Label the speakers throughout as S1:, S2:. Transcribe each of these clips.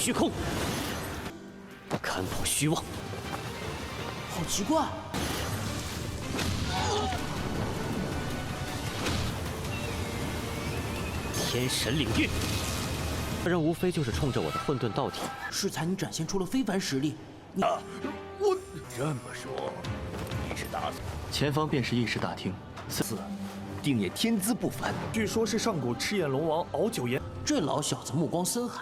S1: 虚空，看破虚妄。
S2: 好奇怪，
S1: 天神领域，这人无非就是冲着我的混沌道体。
S2: 适才你展现出了非凡实力。你
S3: 我这么说，你是打算
S4: 前方便是议事大厅。
S3: 四，定也天资不凡。
S5: 据说是上古赤焰龙王敖九言。
S2: 这老小子目光深海。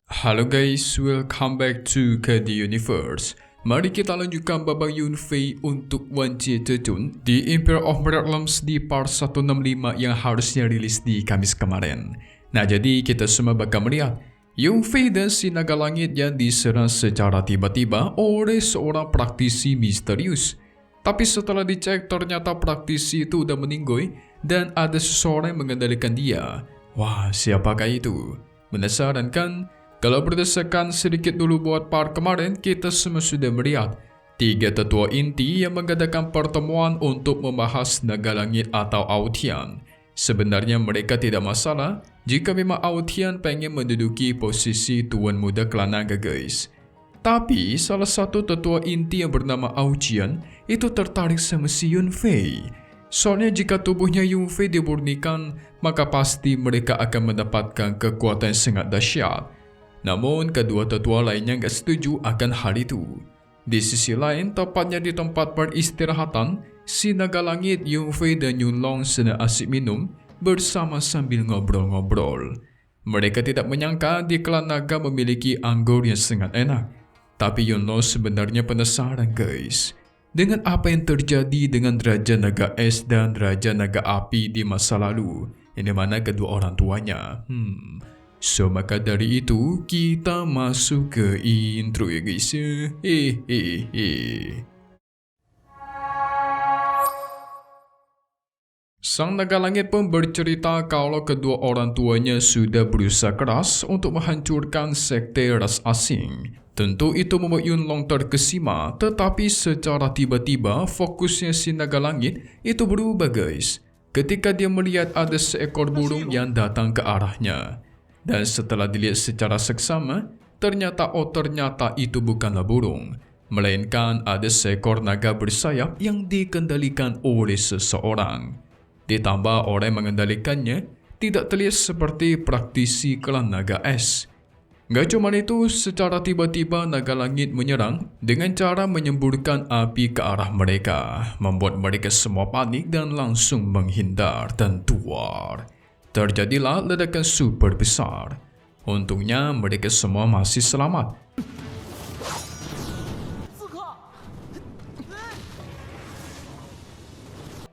S6: Halo guys, welcome back to KD Universe. Mari kita lanjutkan babak Yunfei untuk Wan Jie Zhejun di Empire of Miraculums di part 165 yang harusnya rilis di Kamis kemarin. Nah, jadi kita semua bakal melihat Yunfei dan si naga langit yang diserang secara tiba-tiba oleh seorang praktisi misterius. Tapi setelah dicek ternyata praktisi itu udah meninggoy dan ada seseorang yang mengendalikan dia. Wah, siapakah itu? Penasaran kan? Kalau berdasarkan sedikit dulu buat part kemarin, kita semua sudah melihat 3 tetua inti yang mengadakan pertemuan untuk membahas naga langit atau Aotian. Sebenarnya mereka tidak masalah jika memang Aotian pengen menduduki posisi tuan muda klan naga guys. Tapi salah satu tetua inti yang bernama Aotian itu tertarik sama si Yunfei. Soalnya jika tubuhnya Yunfei dimurnikan, maka pasti mereka akan mendapatkan kekuatan yang sangat dahsyat. Namun, kedua tetua lainnya nggak setuju akan hal itu. Di sisi lain, tepatnya di tempat peristirahatan, si naga langit, Yunfei dan Yunlong sedang asik minum bersama sambil ngobrol-ngobrol. Mereka tidak menyangka di klan naga memiliki anggur yang sangat enak. Tapi Yunlong sebenarnya penasaran guys, dengan apa yang terjadi dengan Raja Naga Es dan Raja Naga Api di masa lalu, yang dimana kedua orang tuanya. So, maka dari itu, kita masuk ke intro ya guys. Sang naga langit pun bercerita kalau kedua orang tuanya sudah berusaha keras untuk menghancurkan sekte ras asing. Tentu itu membuat Yunlong terkesima, tetapi secara tiba-tiba fokusnya si naga langit itu berubah guys. Ketika dia melihat ada seekor burung yang datang ke arahnya. Dan setelah dilihat secara seksama, ternyata itu bukanlah burung, melainkan ada seekor naga bersayap yang dikendalikan oleh seseorang. Ditambah orang yang mengendalikannya tidak terlihat seperti praktisi klan naga es. Gak cuma itu, secara tiba-tiba naga langit menyerang dengan cara menyemburkan api ke arah mereka, membuat mereka semua panik dan langsung menghindar dan tuar. Terjadilah ledakan super besar. Untungnya mereka semua masih selamat.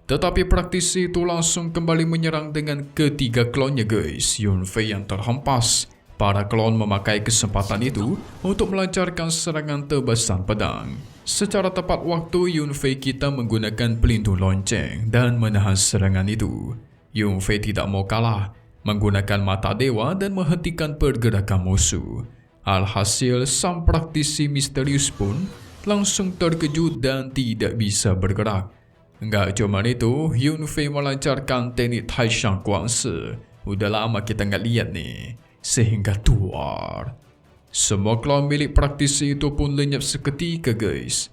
S6: Tetapi praktisi itu langsung kembali menyerang dengan ketiga klonnya guys. Yunfei yang terhempas. Para klon memakai kesempatan itu untuk melancarkan serangan tebasan pedang. Secara tepat waktu Yunfei kita menggunakan pelindung lonceng dan menahan serangan itu. Yunfei tidak mau kalah, menggunakan mata dewa dan menghentikan pergerakan musuh. Alhasil, sang praktisi misterius pun langsung terkejut dan tidak bisa bergerak. Enggak cuma itu, Yunfei melancarkan teknik Taishan Guangshi. Udah lama kita nggak lihat nih, sehingga tuar. Semua klon milik praktisi itu pun lenyap seketika guys.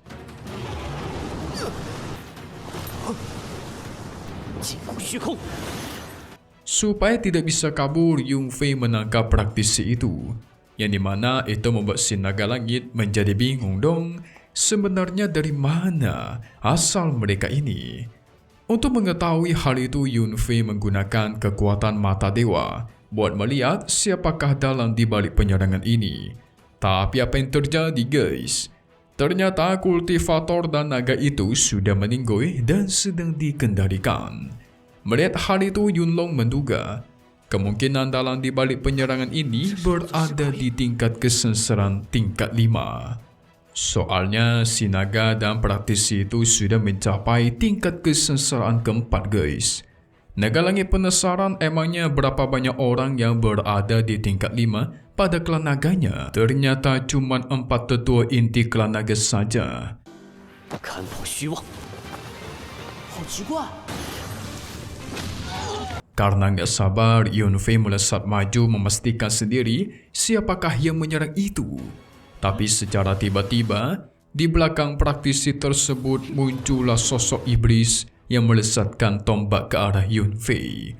S6: Supaya tidak bisa kabur, Yunfei menangkap praktisi itu, yang dimana itu membuat si naga langit menjadi bingung dong. Sebenarnya dari mana asal mereka ini? Untuk mengetahui hal itu, Yunfei menggunakan kekuatan mata dewa buat melihat siapakah dalam di balik penyerangan ini. Tapi apa yang terjadi guys? Ternyata kultivator dan naga itu sudah meninggoy dan sedang dikendalikan. Melihat hal itu, Yunlong menduga kemungkinan dalam di balik penyerangan ini berada di tingkat kesengsaraan tingkat 5. Soalnya si naga dan praktisi itu sudah mencapai tingkat kesengsaraan keempat guys. Naga langit penasaran emangnya berapa banyak orang yang berada di tingkat 5 pada klan naganya. Ternyata cuma 4 tetua inti klan naga saja.
S1: 看破虚妄，
S2: 好奇怪，
S6: Karena nggak sabar, Yunfei melesat maju memastikan sendiri siapakah yang menyerang itu. Tapi secara tiba-tiba, di belakang praktisi tersebut muncullah sosok iblis yang melesatkan tombak ke arah Yunfei.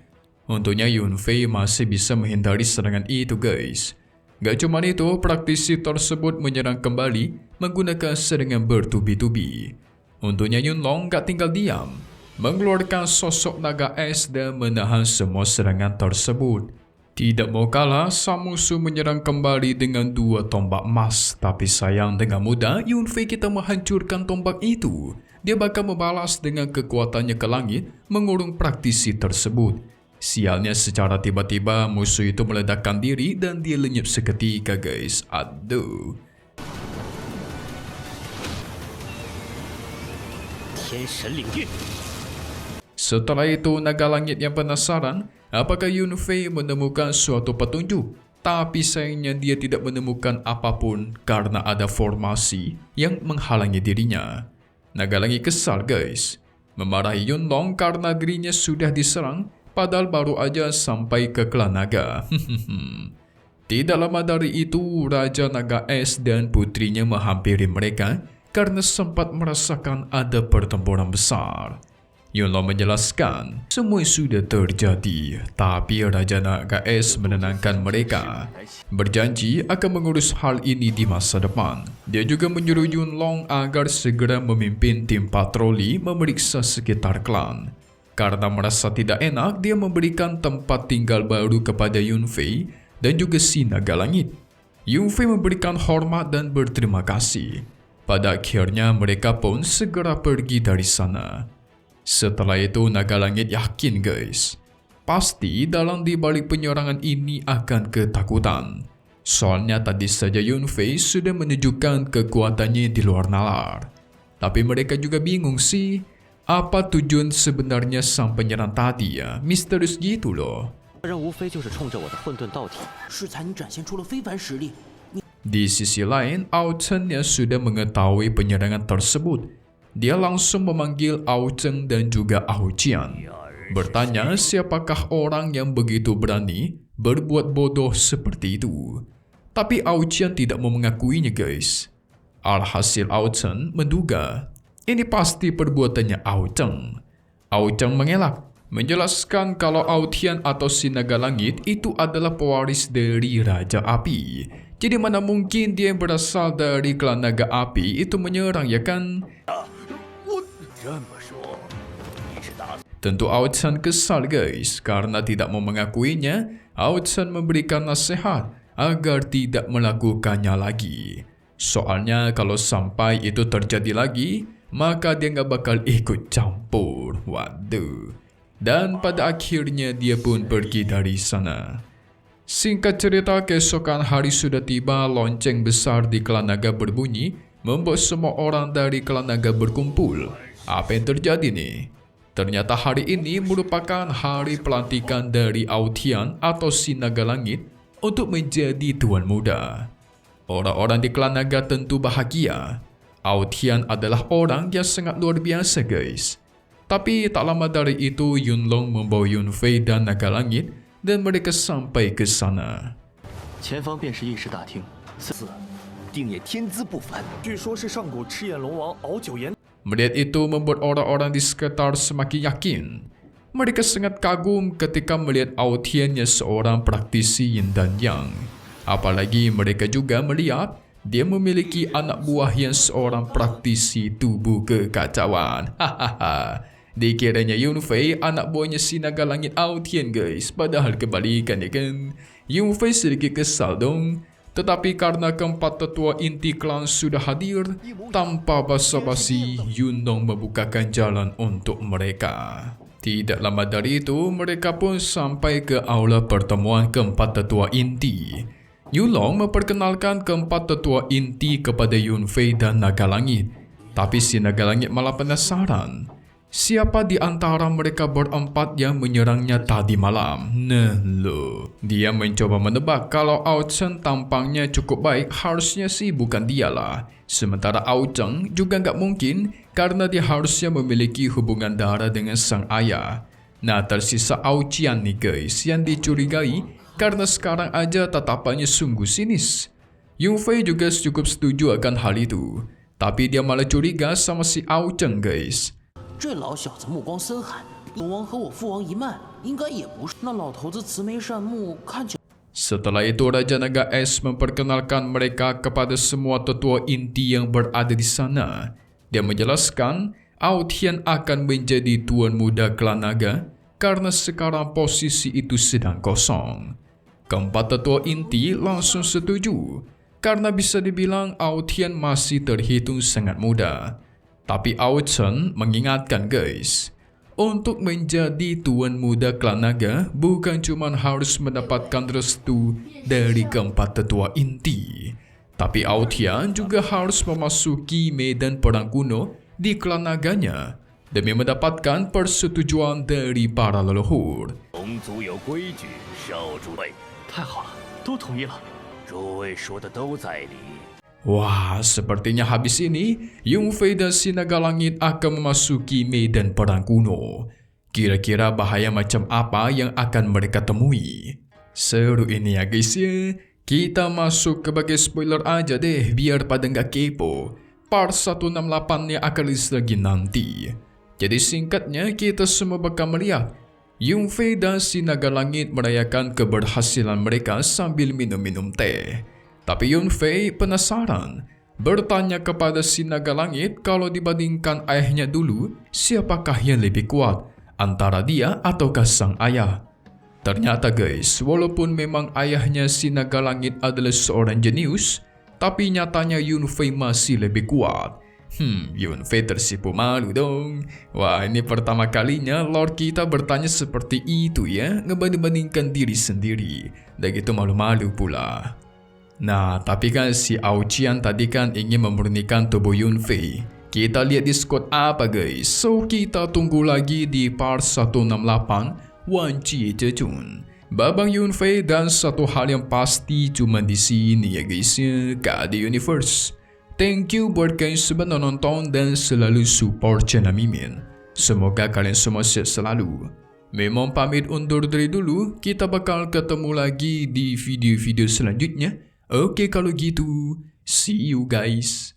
S6: Untungnya Yunfei masih bisa menghindari serangan itu guys. Gak cuma itu, praktisi tersebut menyerang kembali menggunakan serangan bertubi-tubi. Untungnya Yunlong gak tinggal diam, mengeluarkan sosok naga es dan menahan semua serangan tersebut. Tidak mau kalah, sang musuh menyerang kembali dengan 2 tombak emas. Tapi sayang, dengan mudah Yunfei kita menghancurkan tombak itu. Dia bakal membalas dengan kekuatannya ke langit, mengurung praktisi tersebut. Sialnya, secara tiba-tiba musuh itu meledakkan diri dan dia lenyap seketika guys. Aduh. Setelah itu, naga langit yang penasaran apakah Yunfei menemukan suatu petunjuk. Tapi sayangnya dia tidak menemukan apapun karena ada formasi yang menghalangi dirinya. Naga langit kesal guys, memarahi Yunlong karena dirinya sudah diserang padahal baru aja sampai ke klan naga. Tidak lama dari itu, Raja Naga Es dan putrinya menghampiri mereka karena sempat merasakan ada pertempuran besar. Yunlong menjelaskan semua sudah terjadi, tapi Raja Naga Es menenangkan mereka, berjanji akan mengurus hal ini di masa depan. Dia juga menyuruh Yunlong agar segera memimpin tim patroli memeriksa sekitar klan. Karena merasa tidak enak, dia memberikan tempat tinggal baru kepada Yunfei dan juga si naga langit. Yunfei memberikan hormat dan berterima kasih. Pada akhirnya mereka pun segera pergi dari sana. Setelah itu naga langit yakin guys, pasti dalam dibalik penyerangan ini akan ketakutan. Soalnya tadi saja Yunfei sudah menunjukkan kekuatannya di luar nalar. Tapi mereka juga bingung sih, apa tujuan sebenarnya sang penyerang tadi ya? Misterius gitu loh. Di sisi lain, Ao Chen yang sudah mengetahui penyerangan tersebut, dia langsung memanggil Ao Cheng dan juga Ao Jian, bertanya siapakah orang yang begitu berani berbuat bodoh seperti itu. Tapi Ao Jian tidak mau mengakuinya guys. Alhasil Ao Chen menduga ini pasti perbuatannya Ao Cheng. Ao Cheng mengelak, menjelaskan kalau Ao Tian atau si naga langit itu adalah pewaris dari Raja Api. Jadi mana mungkin dia yang berasal dari klan naga api itu menyerang, ya kan? Tentu Ao Chen kesal guys, karena tidak mau mengakuinya. Ao Chen memberikan nasihat agar tidak melakukannya lagi. Soalnya kalau sampai itu terjadi lagi, maka dia nggak bakal ikut campur. Waduh. Dan pada akhirnya dia pun pergi dari sana. Singkat cerita, keesokan hari sudah tiba. Lonceng besar di klan naga berbunyi, membuat semua orang dari klan naga berkumpul. Apa yang terjadi nih? Ternyata hari ini merupakan hari pelantikan dari Ao Tian atau si naga langit untuk menjadi tuan muda. Orang-orang di klan naga tentu bahagia. Ao Tian adalah orang yang sangat luar biasa guys. Tapi tak lama dari itu, Yunlong membawa Yunfei dan naga langit dan mereka sampai ke sana. Melihat itu membuat orang-orang di sekitar semakin yakin. Mereka sangat kagum ketika melihat Ao Tian yang seorang praktisi yin dan yang. Apalagi mereka juga melihat dia memiliki anak buah yang seorang praktisi tubuh kekacauan. Hahaha. Dikiranya Yunfei anak buahnya si naga langit Ao Tian guys, padahal kebalikan ya kan. Yunfei sedikit kesal dong. Tetapi karena keempat tetua inti klan sudah hadir, tanpa basa-basi Yunlong membukakan jalan untuk mereka. Tidak lama dari itu, mereka pun sampai ke aula pertemuan keempat tetua inti. Yunlong memperkenalkan keempat tetua inti kepada Yunfei dan naga langit. Tapi si naga langit malah penasaran. Siapa di antara mereka berempat yang menyerangnya tadi malam? Nah loh, dia mencoba menebak kalau Ao Chen tampangnya cukup baik, harusnya sih bukan dialah. Sementara Ao Cheng juga nggak mungkin karena dia harusnya memiliki hubungan darah dengan sang ayah. Nah, tersisa Aoqian nih guys yang dicurigai karena sekarang aja tatapannya sungguh sinis. Yung Fei juga cukup setuju akan hal itu, tapi dia malah curiga sama si Ao Cheng guys.
S2: 这老小子目光森寒，龙王和我父王一脉应该也不是。那老头子慈眉善目，看起来。
S6: Setelah itu Raja Naga Es memperkenalkan mereka kepada semua tetua inti yang berada di sana. Dia menjelaskan Ao Tian akan menjadi tuan muda klan naga karena sekarang posisi itu sedang kosong. Keempat tetua inti langsung setuju karena bisa dibilang Ao Tian masih terhitung sangat muda. Tapi Ao Chen mengingatkan guys, untuk menjadi tuan muda klan naga bukan cuma harus mendapatkan restu dari keempat tetua inti, tapi Ao Tian juga harus memasuki medan perang kuno di klan naganya demi mendapatkan persetujuan dari para leluhur.
S3: 龙族有规矩，少诸位。
S4: 太好了，都同意了。
S3: 诸位说的都在理。
S6: Wah, sepertinya habis ini Yung Fei dan si Naga Langit akan memasuki medan perang kuno. Kira-kira bahaya macam apa yang akan mereka temui? Seru ini ya guys ya. Kita masuk ke bagian spoiler aja deh biar pada nggak kepo. Part 168-nya akan rilis lagi nanti. Jadi singkatnya kita semua bakal melihat Yung Fei dan si Naga Langit merayakan keberhasilan mereka sambil minum-minum teh. Tapi Yung Fei penasaran, bertanya kepada si Naga Langit kalau dibandingkan ayahnya dulu, siapakah yang lebih kuat, antara dia ataukah sang ayah. Ternyata guys, walaupun memang ayahnya si Naga Langit adalah seorang jenius, tapi nyatanya Yung Fei masih lebih kuat. Yung Fei tersipu malu dong. Wah, ini pertama kalinya Lord kita bertanya seperti itu ya, ngebanding-bandingkan diri sendiri. Dan gitu malu-malu pula. Nah, tapi kan si Aoqian tadi kan ingin memurnikan tubuh Yung Fei. Kita lihat di squad apa guys. So, kita tunggu lagi di part 168 Wan Jie Zhejun. Babang Yung Fei dan satu hal yang pasti cuma di sini ya guys ya, KD Universe. Thank you buat kalian semua nonton dan selalu support channel Mimin. Semoga kalian semua sehat selalu. Memang pamit undur diri dulu, kita bakal ketemu lagi di video-video selanjutnya. Oke kalau gitu, see you guys.